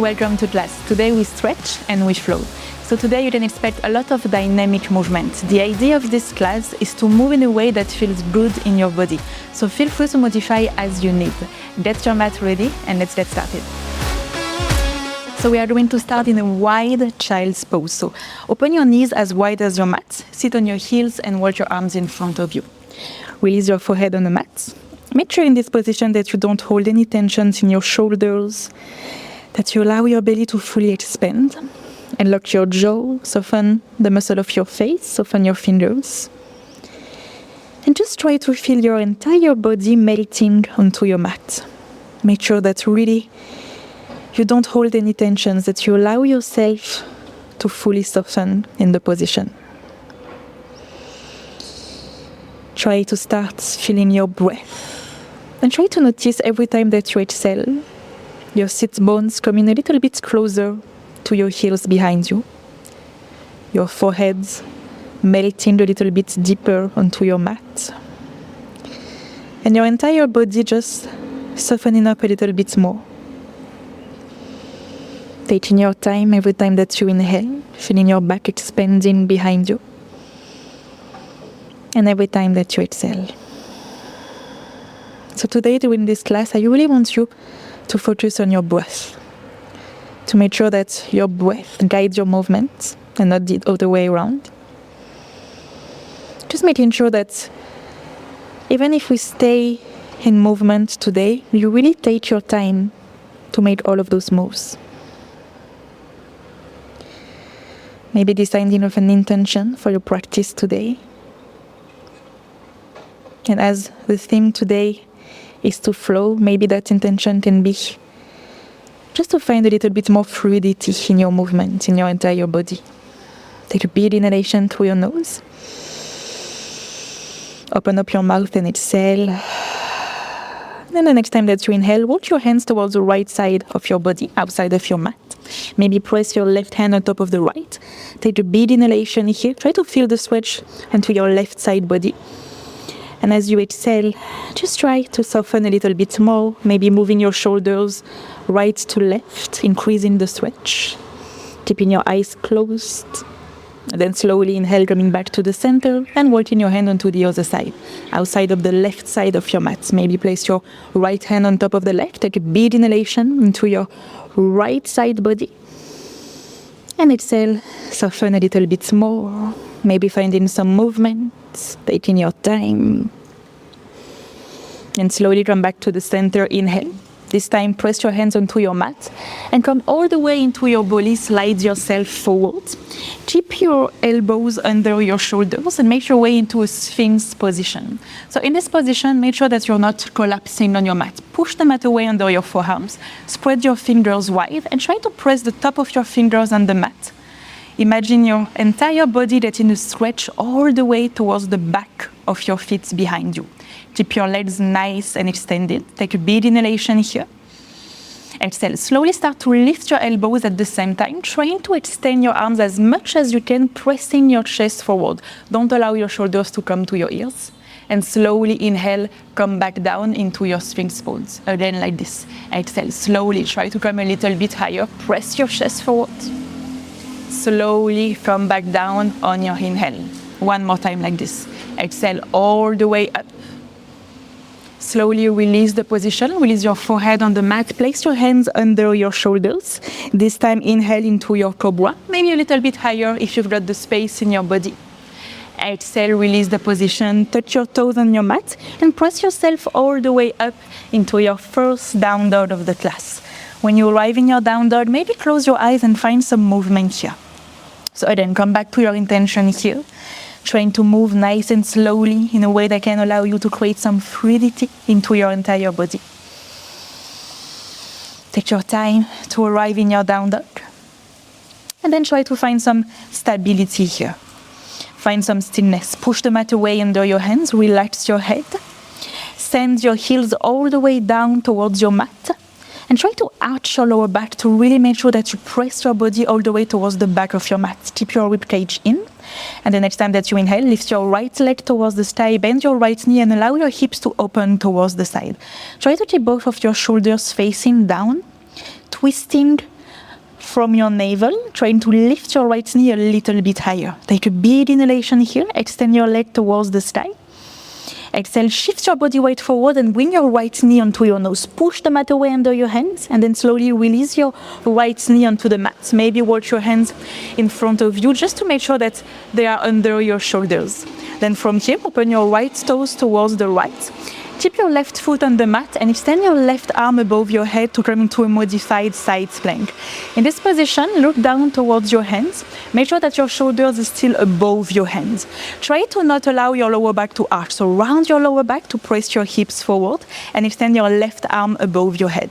welcome to class. Today we stretch and we flow. So today you can expect a lot of dynamic movement. The idea of this class is to move in a way that feels good in your body. So feel free to modify as you need. Get your mat ready and let's get started. So we are going to start in a wide child's pose. So open your knees as wide as your mat, sit on your heels and walk your arms in front of you. Release your forehead on the mat. Make sure in this position that you don't hold any tensions in your shoulders, that you allow your belly to fully expand. And lock your jaw, soften the muscle of your face, soften your fingers. And just try to feel your entire body melting onto your mat. Make sure that really you don't hold any tensions, that you allow yourself to fully soften in the position. Try to start feeling your breath. And try to notice every time that you exhale, your sit bones coming a little bit closer to your heels behind you. Your forehead melting a little bit deeper onto your mat. And your entire body just softening up a little bit more. Taking your time every time that you inhale, feeling your back expanding behind you. And every time that you exhale. So today during this class, I really want you to focus on your breath. To make sure that your breath guides your movement and not the other way around. Just making sure that even if we stay in movement today, you really take your time to make all of those moves. Maybe deciding of an intention for your practice today. And as the theme today is to flow, maybe that intention can be just to find a little bit more fluidity in your movement, in your entire body. Take a big inhalation through your nose. Open up your mouth and exhale. And the next time that you inhale, walk your hands towards the right side of your body, outside of your mat. Maybe press your left hand on top of the right. Take a big inhalation here. Try to feel the stretch into your left side body. And as you exhale, just try to soften a little bit more, maybe moving your shoulders right to left, increasing the stretch, keeping your eyes closed. And then slowly inhale, coming back to the center and walking your hand onto the other side, outside of the left side of your mat. Maybe place your right hand on top of the left, take a big inhalation into your right side body. And exhale, soften a little bit more, maybe finding some movement. Taking your time. And slowly come back to the center. Inhale. This time press your hands onto your mat and come all the way into your belly. Slide yourself forward. Keep your elbows under your shoulders and make your way into a Sphinx position. So in this position, make sure that you're not collapsing on your mat. Push the mat away under your forearms. Spread your fingers wide and try to press the top of your fingers on the mat. Imagine your entire body letting you stretch all the way towards the back of your feet behind you. Keep your legs nice and extended. Take a big inhalation here. Exhale. Slowly start to lift your elbows at the same time, trying to extend your arms as much as you can, pressing your chest forward. Don't allow your shoulders to come to your ears. And slowly inhale, come back down into your Sphinx pose. Again like this. Exhale. Slowly try to come a little bit higher. Press your chest forward. Slowly come back down on your inhale. One more time like this. Exhale all the way up. Slowly release the position. Release your forehead on the mat. Place your hands under your shoulders. This time inhale into your cobra. Maybe a little bit higher if you've got the space in your body. Exhale, release the position. Touch your toes on your mat and press yourself all the way up into your first down dog of the class. When you arrive in your down dog, maybe close your eyes and find some movement here. So then come back to your intention here, trying to move nice and slowly in a way that can allow you to create some fluidity into your entire body. Take your time to arrive in your down dog. And then try to find some stability here. Find some stillness. Push the mat away under your hands. Relax your head. Send your heels all the way down towards your mat. And try to arch your lower back to really make sure that you press your body all the way towards the back of your mat. Keep your rib cage in. And the next time that you inhale, lift your right leg towards the sky, bend your right knee and allow your hips to open towards the side. Try to keep both of your shoulders facing down, twisting from your navel, trying to lift your right knee a little bit higher. Take a big inhalation here. Extend your leg towards the sky. Exhale, shift your body weight forward and bring your right knee onto your nose. Push the mat away under your hands and then slowly release your right knee onto the mat. Maybe watch your hands in front of you just to make sure that they are under your shoulders. Then from here, open your right toes towards the right. Keep your left foot on the mat and extend your left arm above your head to come into a modified side plank. In this position, look down towards your hands. Make sure that your shoulders are still above your hands. Try to not allow your lower back to arch. So round your lower back to press your hips forward and extend your left arm above your head.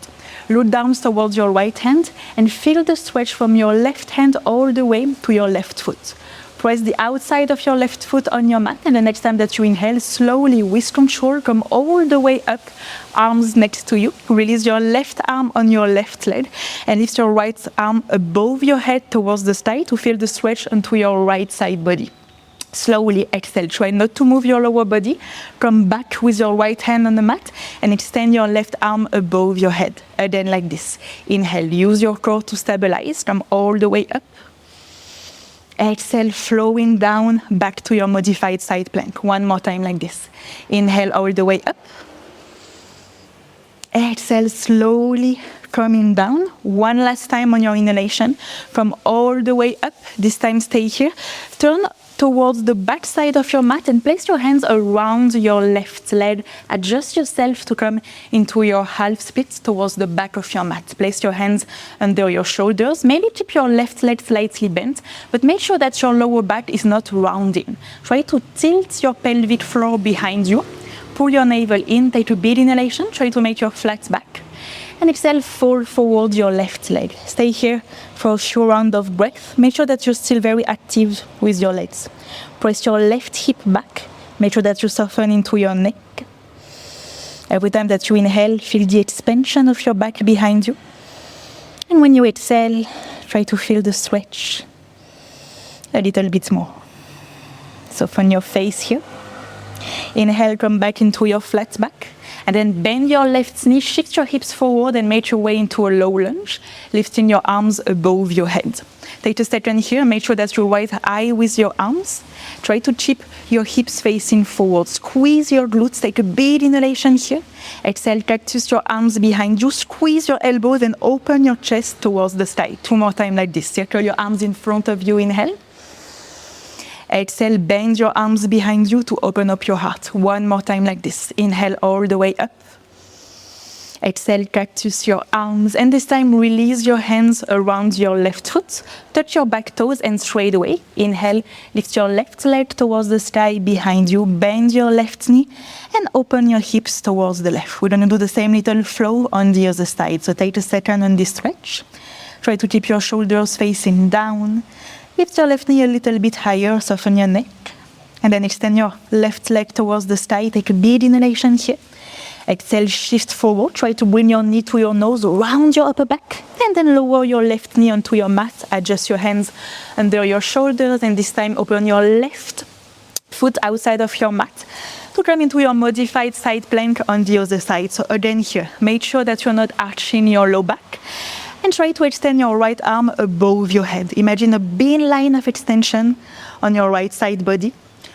Look down towards your right hand and feel the stretch from your left hand all the way to your left foot. Press the outside of your left foot on your mat, and the next time that you inhale, slowly, with control, come all the way up, arms next to you. Release your left arm on your left leg, and lift your right arm above your head towards the sky to feel the stretch onto your right side body. Slowly exhale. Try not to move your lower body. Come back with your right hand on the mat and extend your left arm above your head. Again, like this. Inhale. Use your core to stabilize. Come all the way up. Exhale, flowing down back to your modified side plank. One more time like this. Inhale all the way up. Exhale, slowly coming down. One last time on your inhalation. Come all the way up. This time stay here. Turn towards the back side of your mat and place your hands around your left leg. Adjust yourself to come into your half split towards the back of your mat. Place your hands under your shoulders. Maybe keep your left leg slightly bent, but make sure that your lower back is not rounding. Try to tilt your pelvic floor behind you. Pull your navel in, take a big inhalation. Try to make your flat back. And exhale, fold forward your left leg. Stay here for a few rounds of breath. Make sure that you're still very active with your legs. Press your left hip back. Make sure that you soften into your neck. Every time that you inhale, feel the expansion of your back behind you. And when you exhale, try to feel the stretch a little bit more. Soften your face here. Inhale, come back into your flat back. And then bend your left knee, shift your hips forward and make your way into a low lunge, lifting your arms above your head. Take a second here, make sure that you're right high with your arms. Try to keep your hips facing forward. Squeeze your glutes, take a big inhalation here. Exhale, cactus your arms behind you, squeeze your elbows and open your chest towards the sky. Two more times like this. Circle your arms in front of you, inhale. Exhale, bend your arms behind you to open up your heart. One more time like this. Inhale all the way up. Exhale, cactus your arms. And this time, release your hands around your left foot. Touch your back toes and straight away. Inhale, lift your left leg towards the sky behind you. Bend your left knee and open your hips towards the left. We're going to do the same little flow on the other side. So take a second on this stretch. Try to keep your shoulders facing down. Lift your left knee a little bit higher, soften your neck. And then extend your left leg towards the sky. Take a big inhalation here. Exhale, shift forward. Try to bring your knee to your nose, round your upper back. And then lower your left knee onto your mat. Adjust your hands under your shoulders. And this time, open your left foot outside of your mat to come into your modified side plank on the other side. So again here, make sure that you're not arching your low back. And try to extend your right arm above your head. Imagine a big line of extension on your right side body.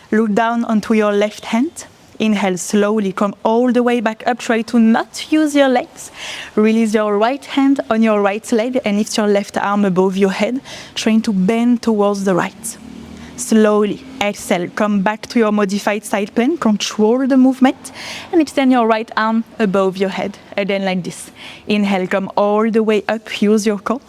Look down onto your left hand. Inhale slowly, come all the way back up. Try to not use your legs. Release your right hand on your right leg and lift your left arm above your head, trying to bend towards the right. Slowly exhale, come back to your modified side plank, control the movement and extend your right arm above your head. Again like this. Inhale, come all the way up, use your core.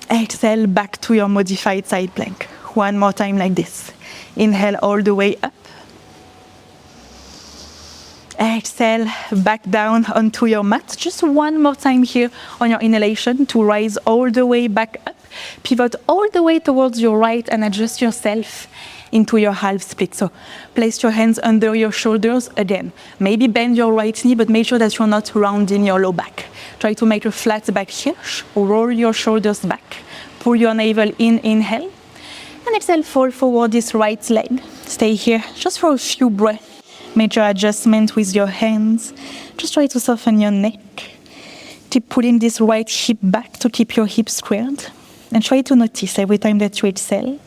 Exhale, back to your modified side plank. One more time like this. Inhale all the way up. Exhale, back down onto your mat. Just one more time here on your inhalation to rise all the way back up. Pivot all the way towards your right and adjust yourself into your half split. So place your hands under your shoulders again. Maybe bend your right knee, but make sure that you're not rounding your low back. Try to make a flat back here. Roll your shoulders back. Pull your navel in, inhale. And exhale, fold forward this right leg. Stay here just for a few breaths. Make your adjustment with your hands. Just try to soften your neck. Keep pulling this right hip back to keep your hips squared. And try to notice every time that you exhale,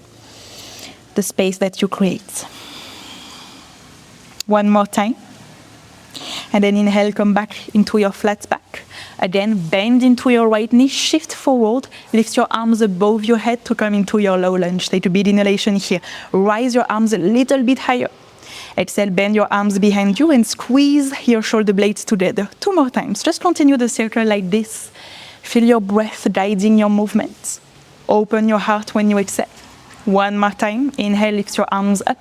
the space that you create. One more time. And then inhale, come back into your flat back. Again, bend into your right knee, shift forward, lift your arms above your head to come into your low lunge. Take a big inhalation here. Rise your arms a little bit higher. Exhale, bend your arms behind you and squeeze your shoulder blades together. 2 more times. Just continue the circle like this. Feel your breath guiding your movements. Open your heart when you exhale. 1 more time. Inhale, lift your arms up.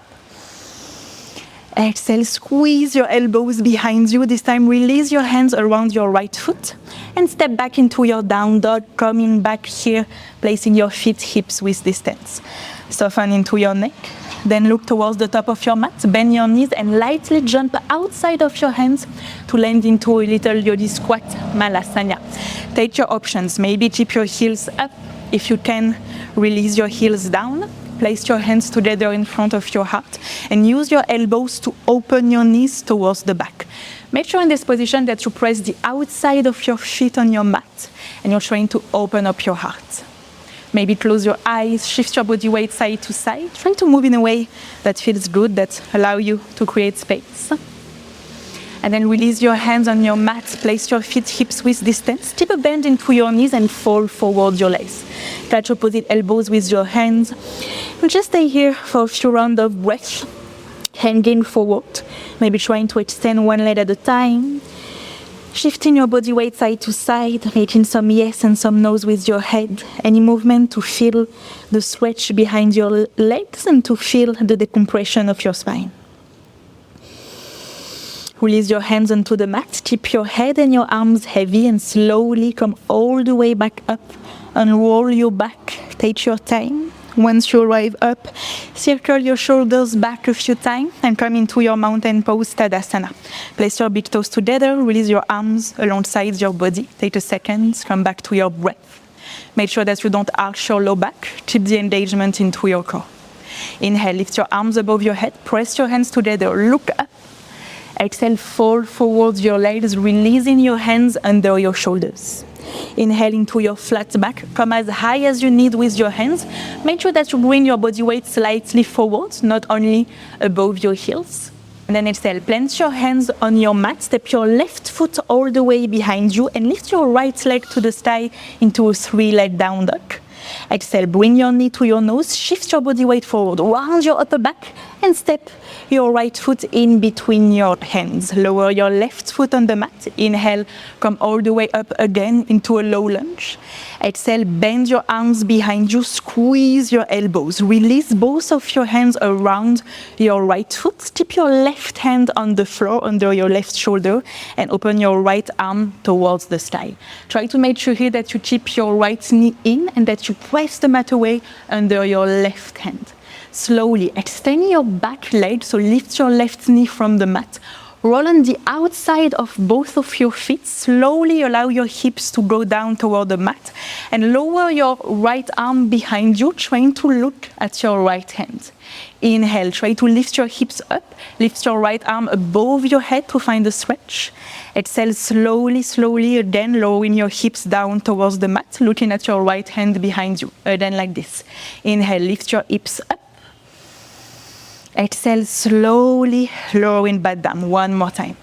Exhale, squeeze your elbows behind you. This time, release your hands around your right foot and step back into your down dog, coming back here, placing your feet hips width distance. Soften into your neck. Then look towards the top of your mat, bend your knees and lightly jump outside of your hands to land into a little yodi squat, malasana. Take your options. Maybe keep your heels up. If you can, release your heels down. Place your hands together in front of your heart and use your elbows to open your knees towards the back. Make sure in this position that you press the outside of your feet on your mat and you're trying to open up your heart. Maybe close your eyes, shift your body weight side to side, trying to move in a way that feels good, that allow you to create space. And then release your hands on your mat, place your feet hips width distance, keep a bend into your knees and fold forward your legs. Touch opposite elbows with your hands. And just stay here for a few rounds of breath, hanging forward, maybe trying to extend one leg at a time. Shifting your body weight side to side, making some yes and some no's with your head. Any movement to feel the stretch behind your legs and to feel the decompression of your spine. Release your hands onto the mat. Keep your head and your arms heavy and slowly come all the way back up and roll your back. Take your time. Once you arrive up, circle your shoulders back a few times and come into your mountain pose, Tadasana. Place your big toes together, release your arms alongside your body. Take a second, come back to your breath. Make sure that you don't arch your low back. Keep the engagement into your core. Inhale, lift your arms above your head, press your hands together, look up. Exhale, fold forward your legs, releasing your hands under your shoulders. Inhale into your flat back. Come as high as you need with your hands. Make sure that you bring your body weight slightly forward, not only above your heels. And then exhale, plant your hands on your mat. Step your left foot all the way behind you and lift your right leg to the sky into a 3-leg down dog. Exhale, bring your knee to your nose, shift your body weight forward, round your upper back and step your right foot in between your hands. Lower your left foot on the mat. Inhale, come all the way up again into a low lunge. Exhale, bend your arms behind you, squeeze your elbows. Release both of your hands around your right foot. Keep your left hand on the floor under your left shoulder and open your right arm towards the sky. Try to make sure here that you keep your right knee in and that you press the mat away under your left hand. Slowly extend your back leg, so lift your left knee from the mat. Roll on the outside of both of your feet. Slowly allow your hips to go down toward the mat and lower your right arm behind you, trying to look at your right hand. Inhale, try to lift your hips up. Lift your right arm above your head to find a stretch. Exhale, slowly, again, lowering your hips down towards the mat, looking at your right hand behind you. Again, like this. Inhale, lift your hips up. Exhale, slowly lowering back down. One more time.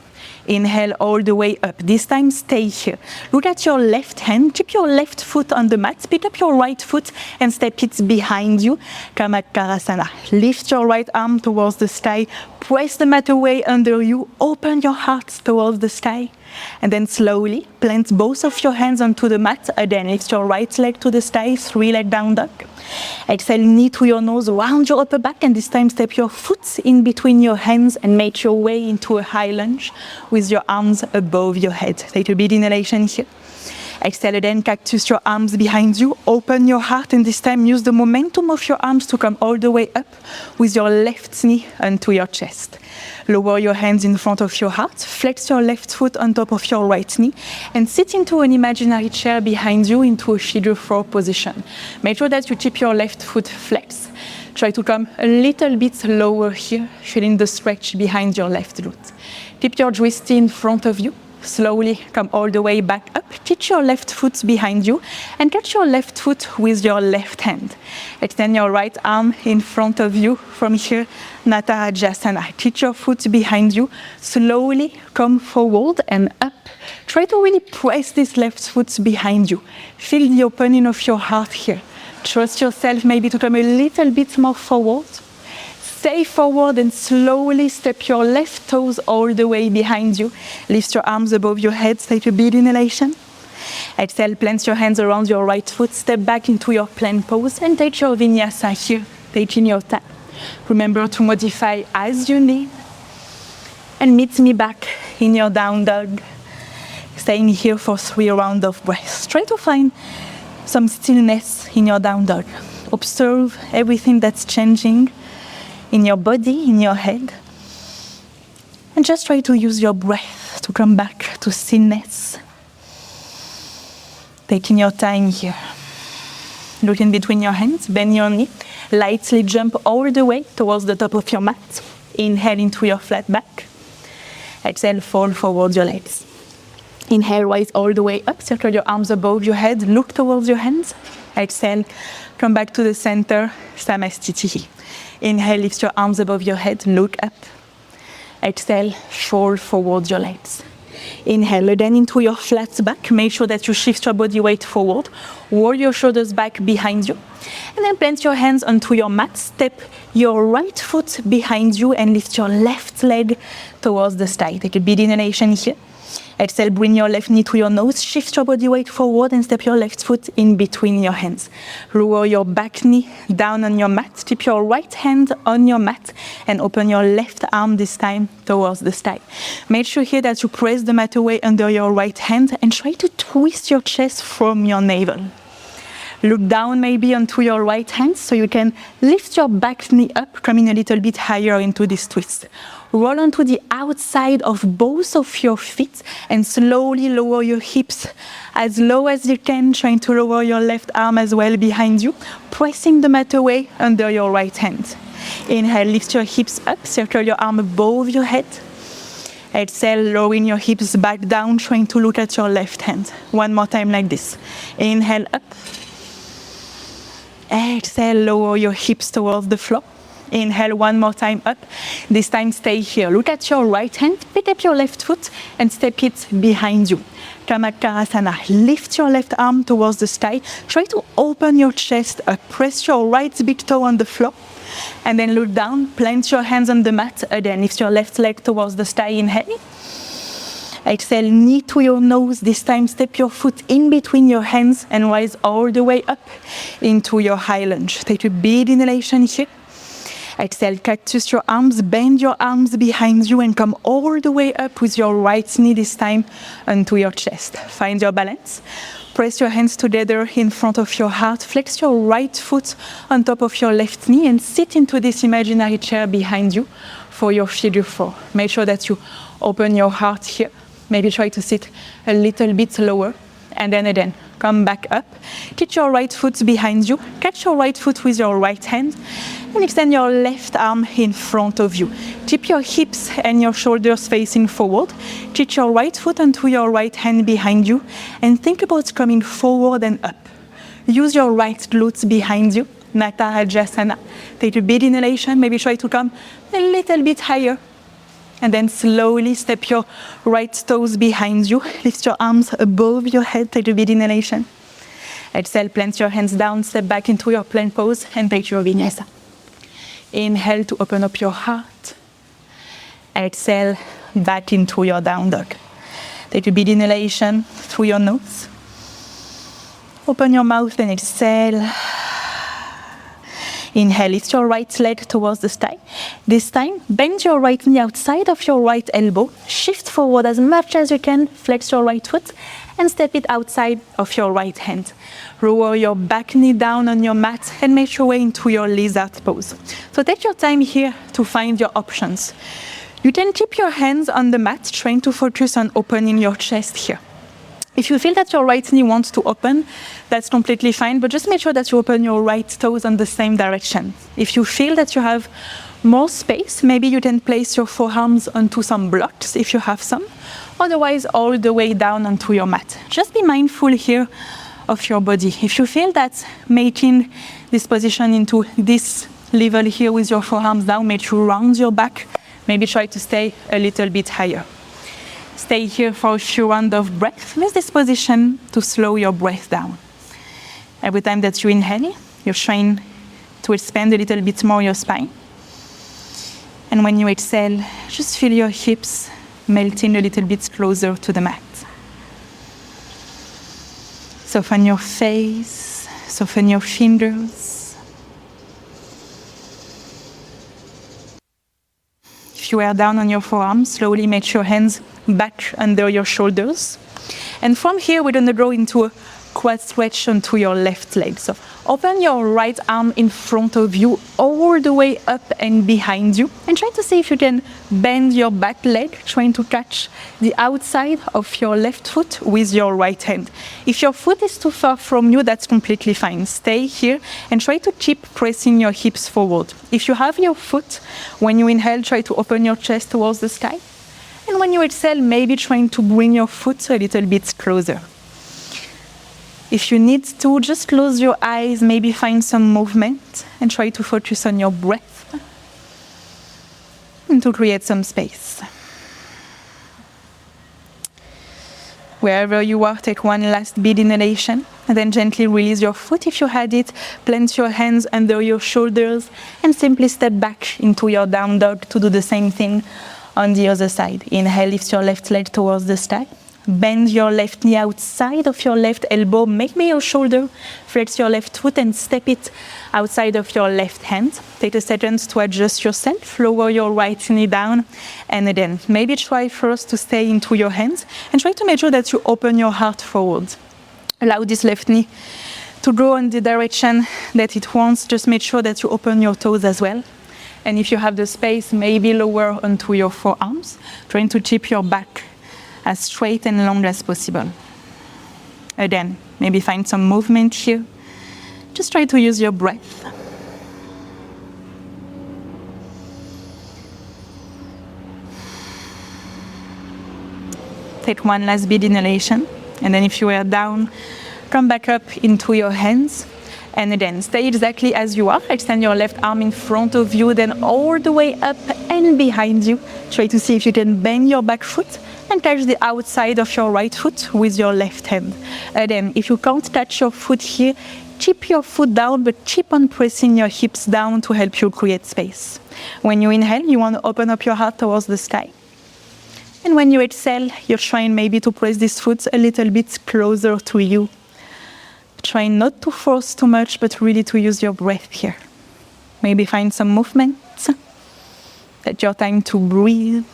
Inhale all the way up. This time, stay here. Look at your left hand. Keep your left foot on the mat. Pick up your right foot and step it behind you. Karasana. Lift your right arm towards the sky. Press the mat away under you. Open your heart towards the sky. And then slowly plant both of your hands onto the mat. Again, lift your right leg to the sky. 3-leg down dog. Exhale, knee to your nose, round your upper back, and this time step your foot in between your hands and make your way into a high lunge with your arms above your head. Take a big inhalation here. Exhale again, cactus your arms behind you. Open your heart and this time use the momentum of your arms to come all the way up with your left knee onto your chest. Lower your hands in front of your heart. Flex your left foot on top of your right knee and sit into an imaginary chair behind you into a figure 4 position. Make sure that you keep your left foot flexed. Try to come a little bit lower here, feeling the stretch behind your left glute. Keep your wrist in front of you. Slowly come all the way back up. Teach your left foot behind you and catch your left foot with your left hand. Extend your right arm in front of you. From here, Natarajasana. Teach your foot behind you. Slowly come forward and up. Try to really press this left foot behind you. Feel the opening of your heart here. Trust yourself maybe to come a little bit more forward. Stay forward and slowly step your left toes all the way behind you. Lift your arms above your head, take a big inhalation. Exhale, plant your hands around your right foot, step back into your plank pose and take your vinyasa here, taking your time. Remember to modify as you need. And meet me back in your down dog. Staying here for 3 rounds of breath. Try to find some stillness in your down dog. Observe everything that's changing in your body, in your head. And just try to use your breath to come back to stillness. Taking your time here. Look in between your hands, bend your knee. Lightly jump all the way towards the top of your mat. Inhale into your flat back. Exhale, fold forward your legs. Inhale, rise all the way up. Circle your arms above your head. Look towards your hands. Exhale, come back to the center. Samastiti. Inhale, lift your arms above your head. Look up. Exhale, fold forward your legs. Inhale, then into your flat back. Make sure that you shift your body weight forward. Roll your shoulders back behind you. And then plant your hands onto your mat. Step your right foot behind you and lift your left leg towards the sky. Take a big inhalation here. Exhale, bring your left knee to your nose, shift your body weight forward and step your left foot in between your hands. Lower your back knee down on your mat, keep your right hand on your mat and open your left arm this time towards the sky. Make sure here that you press the mat away under your right hand and try to twist your chest from your navel. Look down maybe onto your right hand so you can lift your back knee up, coming a little bit higher into this twist. Roll onto the outside of both of your feet and slowly lower your hips as low as you can, trying to lower your left arm as well behind you, pressing the mat away under your right hand. Inhale, lift your hips up, circle your arm above your head. Exhale, lowering your hips back down, trying to look at your left hand. One more time like this. Inhale up. Exhale, lower your hips towards the floor. Inhale one more time up. This time stay here. Look at your right hand, pick up your left foot and step it behind you. Kamakasana. Lift your left arm towards the sky. Try to open your chest up. Press your right big toe on the floor. And then look down. Plant your hands on the mat. Again, lift your left leg towards the sky. Inhale. Exhale, knee to your nose. This time step your foot in between your hands and rise all the way up into your high lunge. Take a big inhalation here. Exhale, cactus your arms, bend your arms behind you and come all the way up with your right knee this time onto your chest. Find your balance. Press your hands together in front of your heart. Flex your right foot on top of your left knee and sit into this imaginary chair behind you for your figure 4. Make sure that you open your heart here. Maybe try to sit a little bit lower. And then again, come back up. Keep your right foot behind you. Catch your right foot with your right hand. And extend your left arm in front of you. Keep your hips and your shoulders facing forward. Keep your right foot onto your right hand behind you. And think about coming forward and up. Use your right glutes behind you. Natarajasana. Take a big inhalation. Maybe try to come a little bit higher. And then slowly step your right toes behind you. Lift your arms above your head. Take a big inhalation. Exhale, plant your hands down, step back into your plank pose and take your vinyasa. Inhale to open up your heart. Exhale, back into your down dog. Take a big inhalation through your nose. Open your mouth and exhale. Inhale, lift your right leg towards the sky. This time, bend your right knee outside of your right elbow. Shift forward as much as you can. Flex your right foot and step it outside of your right hand. Lower your back knee down on your mat and make your way into your lizard pose. So take your time here to find your options. You can keep your hands on the mat, trying to focus on opening your chest here. If you feel that your right knee wants to open, that's completely fine, but just make sure that you open your right toes in the same direction. If you feel that you have more space, maybe you can place your forearms onto some blocks if you have some, otherwise all the way down onto your mat. Just be mindful here of your body. If you feel that making this position into this level here with your forearms down makes you round your back, maybe try to stay a little bit higher. Stay here for a few rounds of breath. Use this position to slow your breath down. Every time that you inhale, you're trying to expand a little bit more your spine. And when you exhale, just feel your hips melting a little bit closer to the mat. Soften your face, soften your fingers. If you are down on your forearms, slowly make your hands back under your shoulders. And from here, we're going to go into a quad stretch onto your left leg. So open your right arm in front of you, all the way up and behind you. And try to see if you can bend your back leg, trying to catch the outside of your left foot with your right hand. If your foot is too far from you, that's completely fine. Stay here and try to keep pressing your hips forward. If you have your foot, when you inhale, try to open your chest towards the sky. And when you exhale, maybe trying to bring your foot a little bit closer. If you need to, just close your eyes, maybe find some movement and try to focus on your breath and to create some space. Wherever you are, take one last big inhalation and then gently release your foot. If you had it, plant your hands under your shoulders and simply step back into your down dog to do the same thing on the other side. Inhale, lift your left leg towards the sky. Bend your left knee outside of your left elbow. Make me your shoulder. Flex your left foot and step it outside of your left hand. Take a second to adjust yourself. Lower your right knee down. And again, maybe try first to stay into your hands and try to make sure that you open your heart forward. Allow this left knee to go in the direction that it wants. Just make sure that you open your toes as well. And if you have the space, maybe lower onto your forearms, trying to keep your back as straight and long as possible. Again, maybe find some movement here. Just try to use your breath. Take one last big inhalation, and then if you are down, come back up into your hands. And again, stay exactly as you are. Extend your left arm in front of you, then all the way up and behind you. Try to see if you can bend your back foot and touch the outside of your right foot with your left hand. Again, if you can't touch your foot here, keep your foot down, but keep on pressing your hips down to help you create space. When you inhale, you want to open up your heart towards the sky. And when you exhale, you're trying maybe to press this foot a little bit closer to you. Try not to force too much, but really to use your breath here. Maybe find some movement. Take your time to breathe.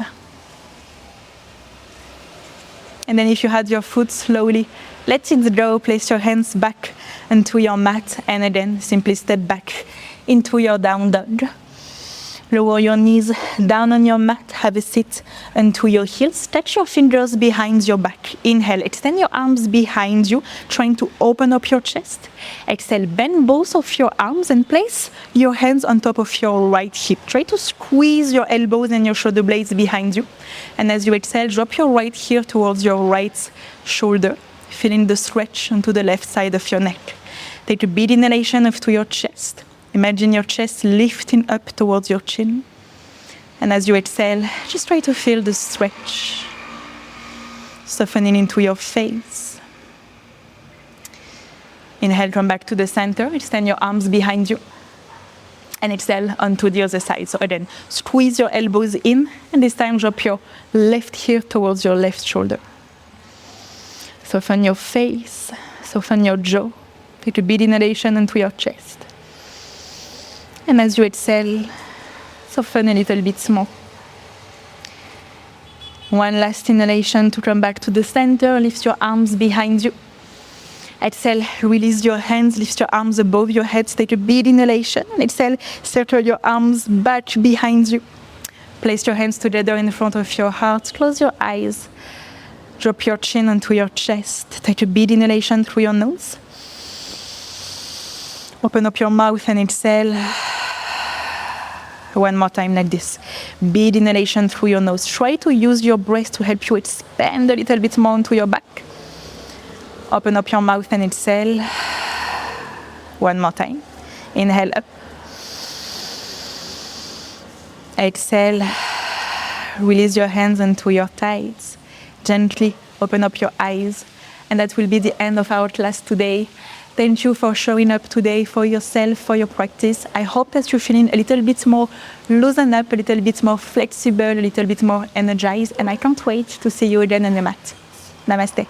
And then if you had your foot, slowly let it go. Place your hands back into your mat. And again, simply step back into your down dog. Lower your knees down on your mat. Have a seat onto your heels. Touch your fingers behind your back. Inhale, extend your arms behind you, trying to open up your chest. Exhale, bend both of your arms and place your hands on top of your right hip. Try to squeeze your elbows and your shoulder blades behind you. And as you exhale, drop your right heel towards your right shoulder, feeling the stretch onto the left side of your neck. Take a big inhalation up to your chest. Imagine your chest lifting up towards your chin. And as you exhale, just try to feel the stretch, softening into your face. Inhale, come back to the center. Extend your arms behind you. And exhale onto the other side. So again, squeeze your elbows in. And this time, drop your left heel towards your left shoulder. Soften your face. Soften your jaw. Take a big inhalation into your chest. And as you exhale, soften a little bit more. One last inhalation to come back to the center. Lift your arms behind you. Exhale, release your hands, lift your arms above your head. Take a big inhalation. And exhale, circle your arms back behind you. Place your hands together in front of your heart. Close your eyes. Drop your chin onto your chest. Take a big inhalation through your nose. Open up your mouth and exhale. One more time like this. Big inhalation through your nose. Try to use your breath to help you expand a little bit more onto your back. Open up your mouth and exhale. One more time. Inhale up. Exhale. Release your hands onto your thighs. Gently open up your eyes. And that will be the end of our class today. Thank you for showing up today for yourself, for your practice. I hope that you're feeling a little bit more loosened up, a little bit more flexible, a little bit more energized. And I can't wait to see you again on the mat. Namaste.